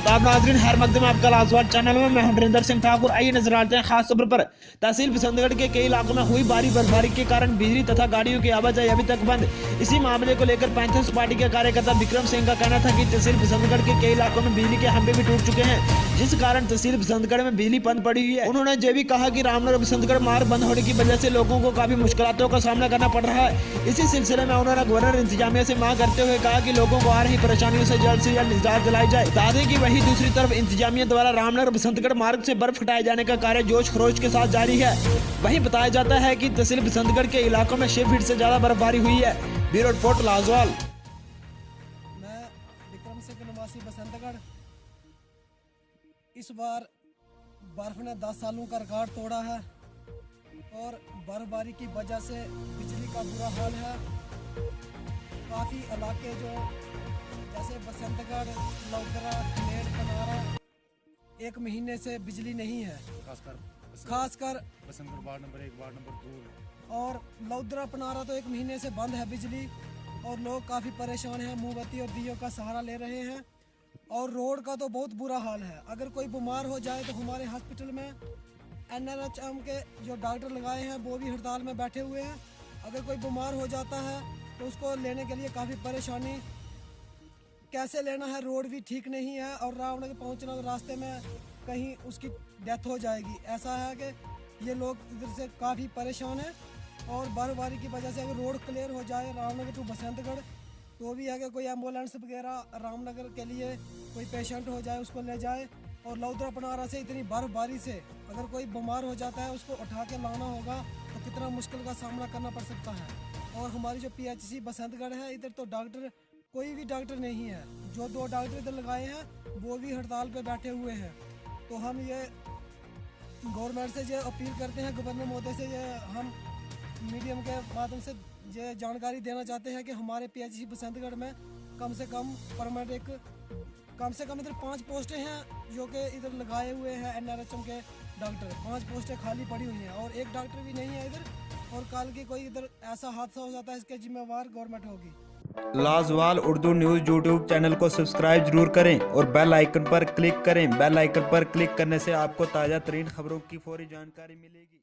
आदाब नाज़रीन, हर मकदम में आपका लाजवाब चैनल में मैं हूं नरेंद्र सिंह ठाकुर। आइए नजर आते हैं खास खबर पर। तहसील बसंतगढ़ के कई इलाकों में हुई भारी बर्फबारी के कारण बिजली तथा गाड़ियों की आवाजाही अभी तक बंद। इसी मामले को लेकर पैंथर्स पार्टी के कार्यकर्ता विक्रम सिंह का कहना था कि तहसील बसंतगढ़ के कई इलाकों में बिजली के खंभे भी टूट चुके हैं, जिस कारण तहसील बसंतगढ़ में बिजली बंद पड़ी हुई है। उन्होंने ये भी कहा कि रामनगर बसंतगढ़ मार्ग बंद होने की वजह से लोगों को काफी मुश्किलों का सामना करना पड़ रहा है। इसी सिलसिले में उन्होंने गवर्नर इंतजामिया से मांग करते हुए कहा कि लोगों को आ रही परेशानियों से जल्द निजात दिलाई जाए। बता दें कि वहीं दूसरी तरफ इंतजामिया द्वारा रामनगर बसंतगढ़ मार्ग से बर्फ हटाए जाने का कार्य जोश खरोश के साथ जारी है। वहीं बताया जाता है कि तहसील बसंतगढ़ के इलाकों में 6 फीट से ज्यादा बर्फबारी हुई है। Bureau report Lajwal. मैं विक्रम सिंह निवासी बसंतगढ़। इस बार बर्फ ने 10 सालों का रिकॉर्ड तोड़ा है और बर्फबारी की वजह से बिजली का बुरा हाल है। काफ़ी इलाके जो जैसे बसंतगढ़, लौदरा, खनेड़, पनारा 1 महीने से बिजली नहीं है, खासकर Basantgarh ward number 1, ward number 2 और लौदरा पनारा तो 1 महीने से बंद है बिजली और लोग काफ़ी परेशान हैं, मोमबत्ती और दियों का सहारा ले रहे हैं। और रोड का तो बहुत बुरा हाल है। अगर कोई बीमार हो जाए तो हमारे हॉस्पिटल में NRHM के जो डॉक्टर लगाए हैं वो भी हड़ताल में बैठे हुए हैं। अगर कोई बीमार हो जाता है तो उसको लेने के लिए काफ़ी परेशानी, कैसे लेना है, रोड भी ठीक नहीं है और रामनगर पहुंचना रास्ते में कहीं उसकी डेथ हो जाएगी। ऐसा है कि ये लोग इधर से काफ़ी परेशान हैं और बर्फबारी की वजह से अगर रोड क्लियर हो जाए रामनगर टू बसंतगढ़ तो भी अगर कोई एम्बुलेंस वगैरह रामनगर के लिए कोई पेशेंट हो जाए उसको ले जाए। और लौदरा पनारा से इतनी बर्फबारी से अगर कोई बीमार हो जाता है उसको उठा के लाना होगा तो कितना मुश्किल का सामना करना पड़ सकता है। और हमारी जो PHC बसंतगढ़ है इधर तो डॉक्टर कोई भी डॉक्टर नहीं है। जो 2 डॉक्टर इधर लगाए हैं वो भी हड़ताल पे बैठे हुए हैं। तो हम ये गवर्नमेंट से ये अपील करते हैं, गवर्नर महोदय से ये हम मीडियम के माध्यम से ये जानकारी देना चाहते हैं कि हमारे PHC बसंतगढ़ में कम से कम परमानेंट कम से कम इधर 5 पोस्टें हैं जो कि इधर लगाए हुए हैं NRHM के डॉक्टर। 5 पोस्टें खाली पड़ी हुई हैं और 1 डॉक्टर भी नहीं है इधर। और कल की कोई इधर ऐसा हादसा हो जाता है इसके जिम्मेवार गवर्नमेंट होगी। लाजवाल उर्दू न्यूज़ यूट्यूब चैनल को सब्सक्राइब जरूर करें और बेल आइकन पर क्लिक करें। बेल आइकन पर क्लिक करने से आपको ताज़ा तरीन खबरों की फौरी जानकारी मिलेगी।